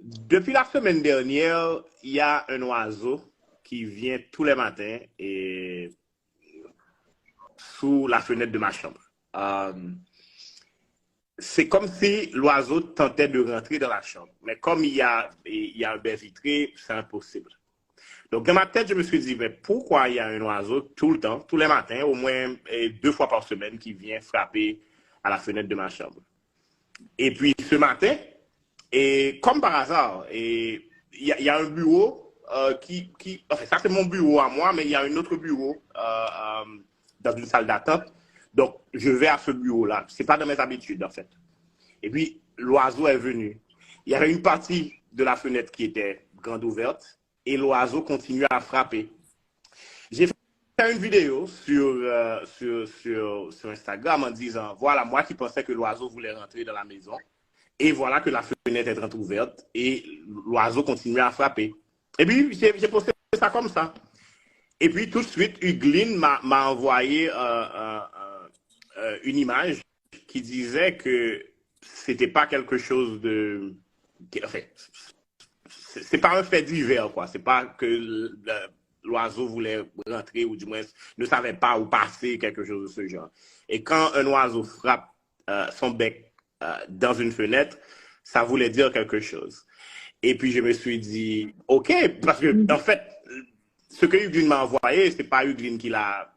Depuis la semaine dernière, il y a un oiseau qui vient tous les matins et sous la fenêtre de ma chambre. Euh, c'est comme si l'oiseau tentait de rentrer dans la chambre. Mais comme il y a un baie vitré, c'est impossible. Donc, dans ma tête, je me suis dit, mais pourquoi il y a un oiseau tout le temps, tous les matins, au moins 2 fois par semaine, qui vient frapper à la fenêtre de ma chambre? Et puis, ce matin, et comme par hasard, il y a un bureau enfin, ça c'est mon bureau à moi, mais il y a un autre bureau dans une salle d'attente. Donc, je vais à ce bureau-là. C'est pas dans mes habitudes, en fait. Et puis, l'oiseau est venu. Il y avait une partie de la fenêtre qui était grande ouverte et l'oiseau continuait à frapper. J'ai fait une vidéo sur Instagram en disant, voilà, moi qui pensais que l'oiseau voulait rentrer dans la maison. Et voilà que la fenêtre est entrouverte et l'oiseau continuait à frapper. Et puis, j'ai posté ça comme ça. Et puis, tout de suite, Huglin m'a envoyé une image qui disait que c'était pas quelque chose de... Enfin, c'est pas un fait divers, quoi. C'est pas que l'oiseau voulait rentrer ou du moins ne savait pas où passer, quelque chose de ce genre. Et quand un oiseau frappe son bec dans une fenêtre, ça voulait dire quelque chose. Et puis je me suis dit, OK, parce que en fait, ce que Huglin m'a envoyé, c'est pas Huglin qui l'a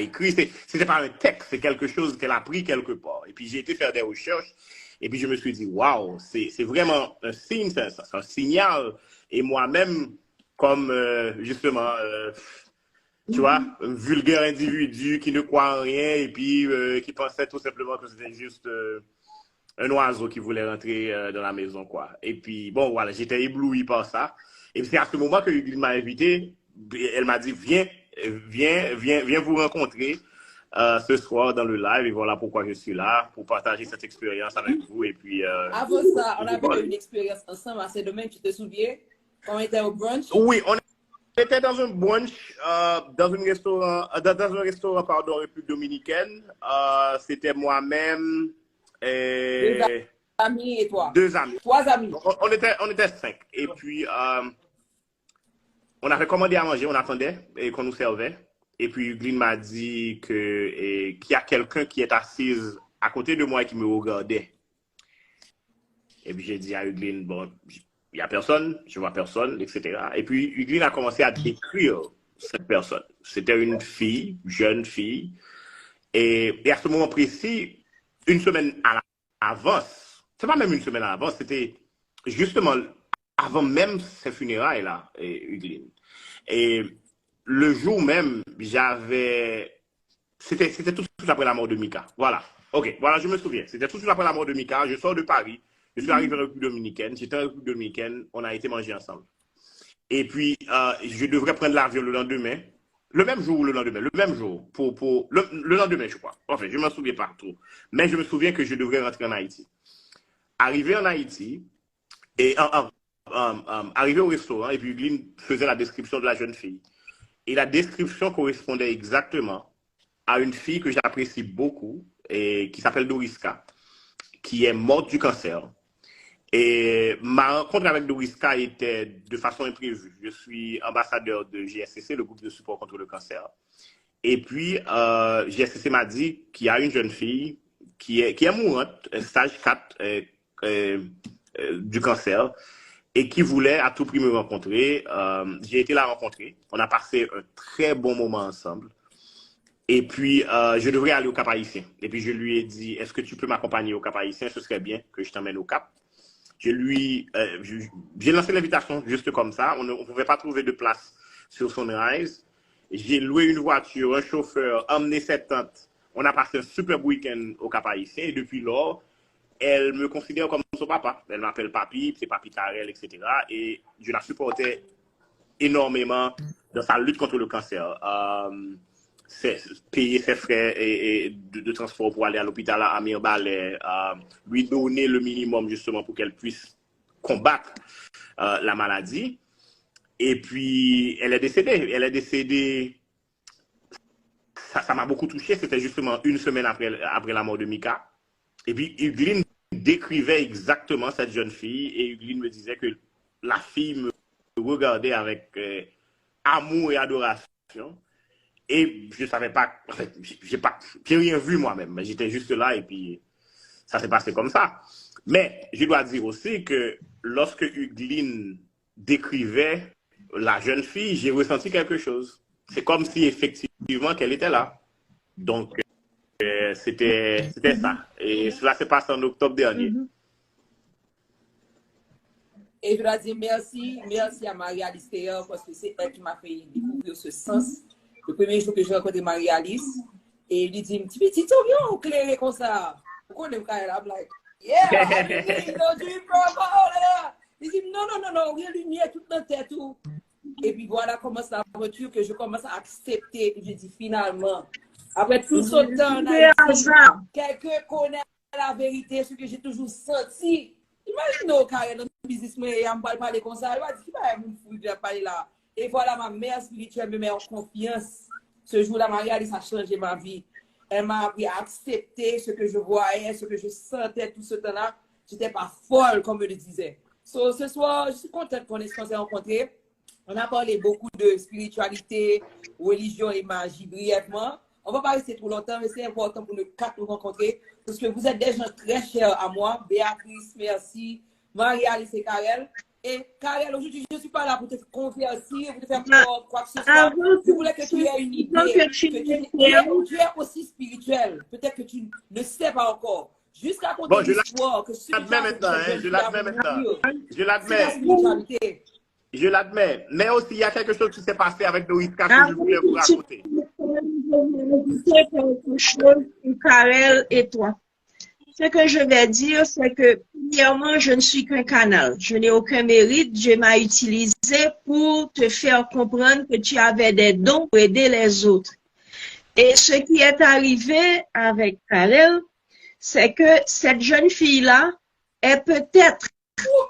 écrit, c'était pas un texte, c'est quelque chose qu'elle a pris quelque part. Et puis j'ai été faire des recherches, et puis je me suis dit, waouh, c'est vraiment un signe, c'est un signal. Et moi-même, comme justement, tu vois, un vulgaire individu qui ne croit en rien et puis qui pensait tout simplement que c'était juste un oiseau qui voulait rentrer dans la maison, quoi. Et puis, bon, voilà, j'étais ébloui par ça. Et c'est à ce moment que Hugues m'a invité. Elle m'a dit, viens vous rencontrer ce soir dans le live. Et voilà pourquoi je suis là, pour partager cette expérience avec vous. Et puis, avant ça, on avait eu une expérience ensemble assez demain, tu te souviens? Quand on était au brunch? Oui, on était dans un brunch, dans un restaurant, pardon, en République dominicaine. C'était moi-même Deux et amis et toi? 2 amis. 3 amis. On était 5. Et puis, on avait commandé à manger, on attendait et qu'on nous servait. Et puis, Huglin m'a dit qu'il y a quelqu'un qui est assise à côté de moi et qui me regardait. Et puis, j'ai dit à Huglin, bon, il n'y a personne, je vois personne, etc. Et puis, Huglin a commencé à décrire cette personne. C'était une fille, jeune fille. Et à ce moment précis, une semaine à l'avance, c'est pas même une semaine à l'avance, c'était justement avant même ces funérailles-là, Huglin. Et le jour même, c'était tout de suite après la mort de Mika. Voilà. OK, voilà, je me souviens. C'était tout de suite après la mort de Mika. Je sors de Paris. Je suis arrivé en République dominicaine. J'étais en République dominicaine. On a été manger ensemble. Et puis, je devrais prendre l'avion le lendemain. Le même jour ou le lendemain? Le même jour. Le lendemain, je crois. Enfin, je ne m'en souviens pas trop. Mais je me souviens que je devrais rentrer en Haïti. Arrivé en Haïti, et arrivé au restaurant, et puis Huglin faisait la description de la jeune fille. Et la description correspondait exactement à une fille que j'apprécie beaucoup, et qui s'appelle Doriska, qui est morte du cancer. Et ma rencontre avec Doriska était de façon imprévue. Je suis ambassadeur de JSCC, le groupe de support contre le cancer. Et puis, JSCC m'a dit qu'il y a une jeune fille qui est mourante, stage 4 du cancer, et qui voulait à tout prix me rencontrer. J'ai été la rencontrer. On a passé un très bon moment ensemble. Et puis, je devrais aller au Cap Haïtien. Et puis, je lui ai dit, est-ce que tu peux m'accompagner au Cap Haïtien? Ce serait bien que je t'emmène au Cap. J'ai lancé l'invitation juste comme ça. On ne pouvait pas trouver de place sur Sunrise. J'ai loué une voiture, un chauffeur, emmené cette tante. On a passé un super week-end au Cap Haïtien. Et depuis lors, elle me considère comme son papa. Elle m'appelle Papi, c'est Papi Tarel, etc. Et je la supportais énormément dans sa lutte contre le cancer. Payer ses frais de transport pour aller à l'hôpital à Mirbalais, lui donner le minimum justement pour qu'elle puisse combattre la maladie. Et puis, elle est décédée. Elle est décédée. Ça m'a beaucoup touché. C'était justement une semaine après la mort de Mika. Et puis, Huglin décrivait exactement cette jeune fille et Hugline me disait que la fille me regardait avec amour et adoration. Et je savais pas, en fait, j'ai rien vu moi-même, mais j'étais juste là et puis ça s'est passé comme ça. Mais je dois dire aussi que lorsque Hugline décrivait la jeune fille, j'ai ressenti quelque chose. C'est comme si effectivement qu'elle était là. Donc, c'était ça. Et cela s'est passé en octobre dernier. Et je dois dire merci à Marie-Alice Théor parce que c'est elle qui m'a fait découvrir ce sens. Le premier jour que j'ai rencontré Marie-Alice, et il dit, petit viens clair comme ça. Pourquoi on est là, like, yeah, everything, no dream from all. Il dit, non, rien lumière, toute notre tête, tout. Et puis voilà commence l'aventure que je commence à accepter. Et je dis finalement, après tout ce temps, quelqu'un connaît la vérité, ce que j'ai toujours senti. Imagine, Karen, dans le business, il m'a parlé comme ça. Il m'a dit, il va parler là. Et voilà, ma mère spirituelle me met en confiance. Ce jour-là, Marie-Alice a changé ma vie. Elle m'a appris à accepter ce que je voyais, ce que je sentais tout ce temps-là. Je n'étais pas folle, comme je le disais. So, ce soir, je suis contente qu'on s'est rencontrés. On a parlé beaucoup de spiritualité, religion et magie brièvement. On ne va pas rester trop longtemps, mais c'est important pour nous quatre nous rencontrer parce que vous êtes des gens très chers à moi. Béatrice, merci. Marie-Alice et Karel. Et Karel, aujourd'hui, je ne suis pas là pour te convertir, pour te faire quoi que ce soit. Je voulais que tu aies une idée. Tu es aussi spirituel. Peut-être que tu ne sais pas encore. Jusqu'à raconter l'histoire que je l'admets. Je l'admets. Mais aussi, il y a quelque chose qui s'est passé avec Doriska que je voulais vous raconter. C'est quelque chose pour Karel et toi. Ce que je vais dire, c'est que, premièrement, je ne suis qu'un canal. Je n'ai aucun mérite. Dieu m'a utilisé pour te faire comprendre que tu avais des dons pour aider les autres. Et ce qui est arrivé avec Karel, c'est que cette jeune fille-là est peut-être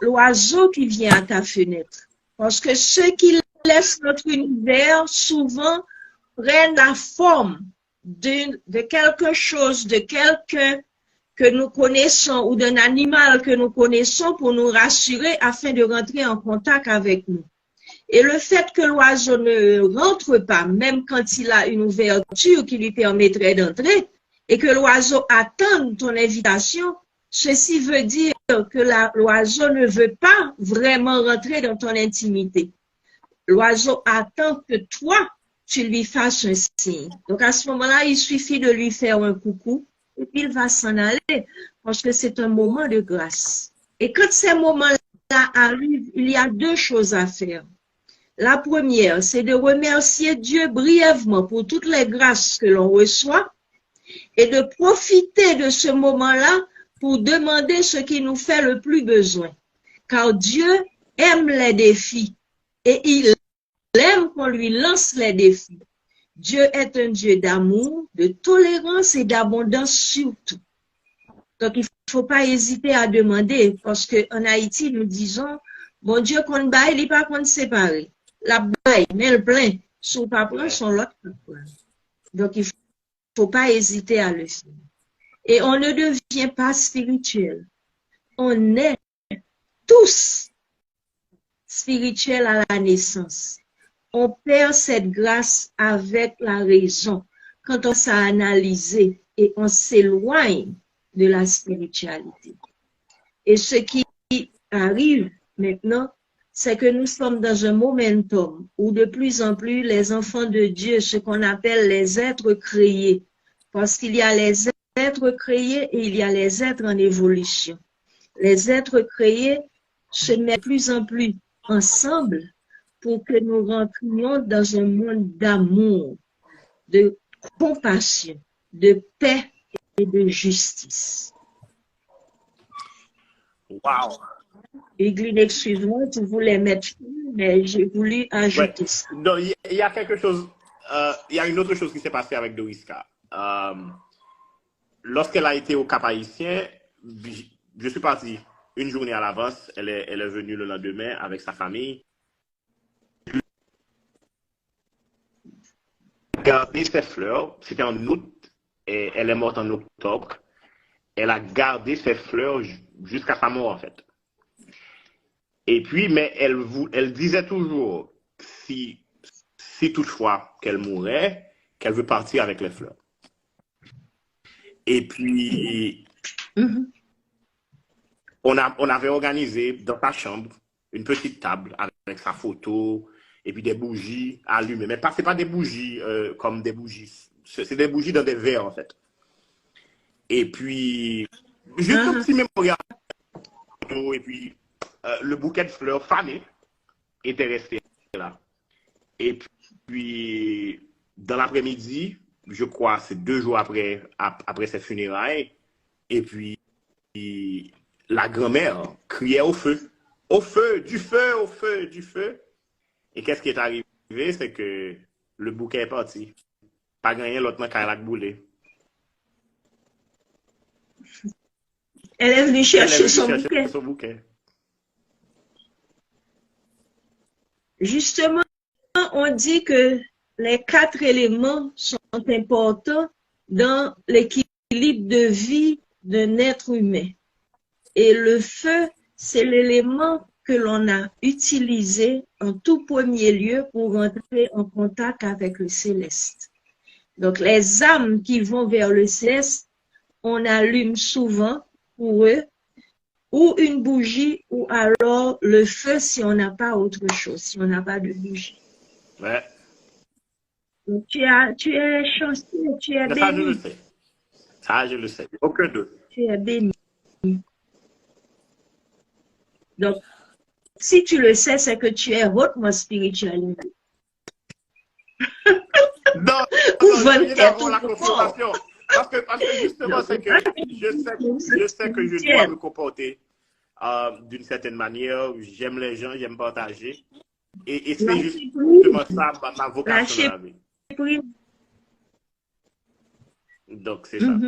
l'oiseau qui vient à ta fenêtre. Parce que ceux qui laissent notre univers, souvent, prennent la forme de quelque chose, de quelqu'un que nous connaissons ou d'un animal que nous connaissons pour nous rassurer afin de rentrer en contact avec nous. Et le fait que l'oiseau ne rentre pas, même quand il a une ouverture qui lui permettrait d'entrer, et que l'oiseau attend ton invitation, ceci veut dire que l'oiseau ne veut pas vraiment rentrer dans ton intimité. L'oiseau attend que toi, tu lui fasses un signe. Donc à ce moment-là, il suffit de lui faire un coucou, et puis il va s'en aller, parce que c'est un moment de grâce. Et quand ces moments-là arrivent, il y a deux choses à faire. La première, c'est de remercier Dieu brièvement pour toutes les grâces que l'on reçoit et de profiter de ce moment-là pour demander ce qui nous fait le plus besoin. Car Dieu aime les défis et il aime qu'on lui lance les défis. Dieu est un Dieu d'amour, de tolérance et d'abondance surtout. Donc, il ne faut pas hésiter à demander, parce qu'en Haïti, nous disons, bon Dieu, qu'on baille, il n'est pas qu'on séparer. La baille, mais le plein, son pas plein, son l'autre plein. Donc, il ne faut pas hésiter à le faire. Et on ne devient pas spirituel. On est tous spirituels à la naissance. On perd cette grâce avec la raison quand on s'est analysé et on s'éloigne de la spiritualité. Et ce qui arrive maintenant, c'est que nous sommes dans un momentum où de plus en plus les enfants de Dieu, ce qu'on appelle les êtres créés, parce qu'il y a les êtres créés et il y a les êtres en évolution. Les êtres créés se mettent de plus en plus ensemble pour que nous rentrions dans un monde d'amour, de compassion, de paix et de justice. Wow! Hugline, excuse-moi, tu voulais mettre, mais j'ai voulu ajouter ça. Donc, il y a quelque chose, il y a une autre chose qui s'est passée avec Doriska. Lorsqu'elle a été au Cap-Haïtien, je suis parti une journée à l'avance, elle est venue le lendemain avec sa famille. Gardé ses fleurs, c'était en août, et elle est morte en octobre. Elle a gardé ses fleurs jusqu'à sa mort, en fait. Et puis, mais elle disait toujours, si toutefois qu'elle mourait, qu'elle veut partir avec les fleurs. Et puis, on avait organisé dans sa chambre une petite table avec sa photo et puis des bougies allumées. Mais c'est pas des bougies comme des bougies. C'est des bougies dans des verres, en fait. Et puis, juste un petit mémorial. Et puis, le bouquet de fleurs fanées était resté là. Et puis, dans l'après-midi, je crois, c'est 2 jours après ses funérailles, et puis, la grand-mère criait au feu. Au feu, du feu, au feu, du feu. Et qu'est-ce qui est arrivé? C'est que le bouquet est parti. Pas gagné, l'autre n'a qu'à la boulé. Elle est venue chercher son bouquet. Justement, on dit que les 4 éléments sont importants dans l'équilibre de vie d'un être humain. Et le feu, c'est l'élément que l'on a utilisé en tout premier lieu pour entrer en contact avec le céleste. Donc, les âmes qui vont vers le céleste, on allume souvent pour eux ou une bougie ou alors le feu si on n'a pas autre chose, si on n'a pas de bougie. Ouais. Donc, tu es chanceux, tu es béni. Ça, je le sais. Ça, je le sais. Aucun doute. Tu es béni. Donc, si tu le sais, c'est que tu es hautement spirituel. Non, je d'accord la confrontation. Parce que justement, c'est que je sais que je dois me comporter d'une certaine manière. J'aime les gens, j'aime partager. Et c'est justement ça ma vocation dans la vie. Donc, c'est ça.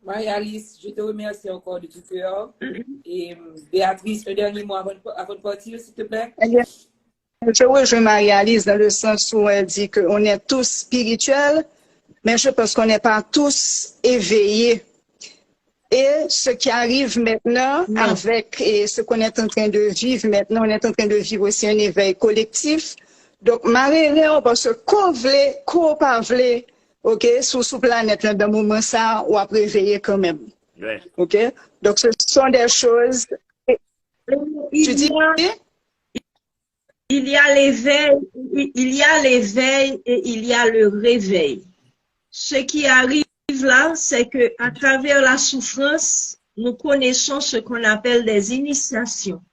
Marie-Alice, je te remercie encore de tout cœur. Et Béatrice, le dernier mot avant de partir, s'il te plaît. Je rejoins Marie-Alice dans le sens où elle dit qu'on est tous spirituels, mais je pense qu'on n'est pas tous éveillés. Et ce qui arrive maintenant avec ce qu'on est en train de vivre maintenant, on est en train de vivre aussi un éveil collectif. Donc, Marie-Léon, parce qu'on pas voulait, ok, sous planète, dans le moment ça, on va réveiller quand même. Ouais. Ok? Donc, ce sont des choses. Tu dis? Il y a l'éveil et il y a le réveil. Ce qui arrive là, c'est que à travers la souffrance, nous connaissons ce qu'on appelle des initiations.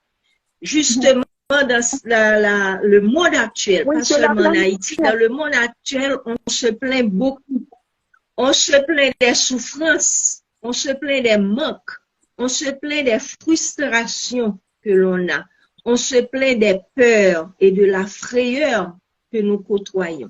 Justement, dans le monde actuel, pas seulement en Haïti, dans le monde actuel, on se plaint beaucoup. On se plaint des souffrances, on se plaint des manques, on se plaint des frustrations que l'on a. On se plaint des peurs et de la frayeur que nous côtoyons.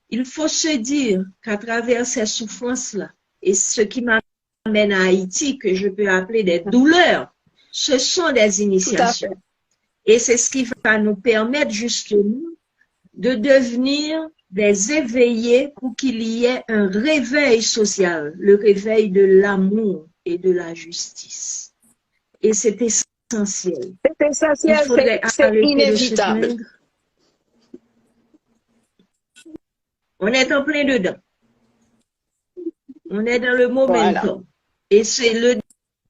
Il faut se dire qu'à travers ces souffrances-là, et ce qui m'amène à Haïti, que je peux appeler des douleurs, ce sont des initiations. Et c'est ce qui va nous permettre justement de devenir des éveillés pour qu'il y ait un réveil social, le réveil de l'amour et de la justice. Et c'est essentiel. C'est essentiel, c'est inévitable. On est en plein dedans. On est dans le momentum. Voilà. Et c'est le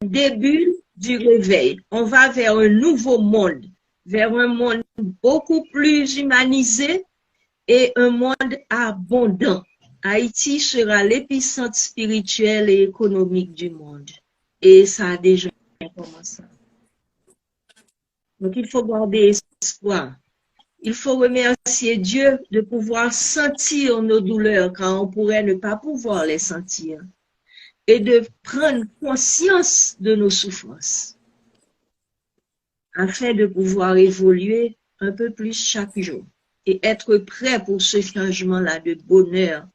début du réveil. On va vers un nouveau monde, vers un monde beaucoup plus humanisé et un monde abondant. Haïti sera l'épicentre spirituel et économique du monde. Et ça a déjà commencé. Donc, il faut garder espoir. Il faut remercier Dieu de pouvoir sentir nos douleurs quand on pourrait ne pas pouvoir les sentir. Et de prendre conscience de nos souffrances. Afin de pouvoir évoluer un peu plus chaque jour. Et être prêt pour ce changement-là de bonheur,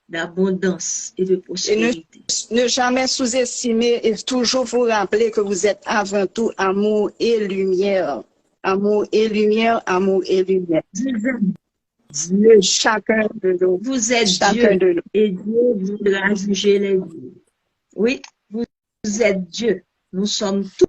d'abondance et de prospérité. Et ne jamais sous-estimer et toujours vous rappeler que vous êtes avant tout amour et lumière. Amour et lumière, amour et lumière. Dieu, chacun de nous. Vous êtes Dieu, et Dieu voudra juger les vies. Oui, vous êtes Dieu. Nous sommes tous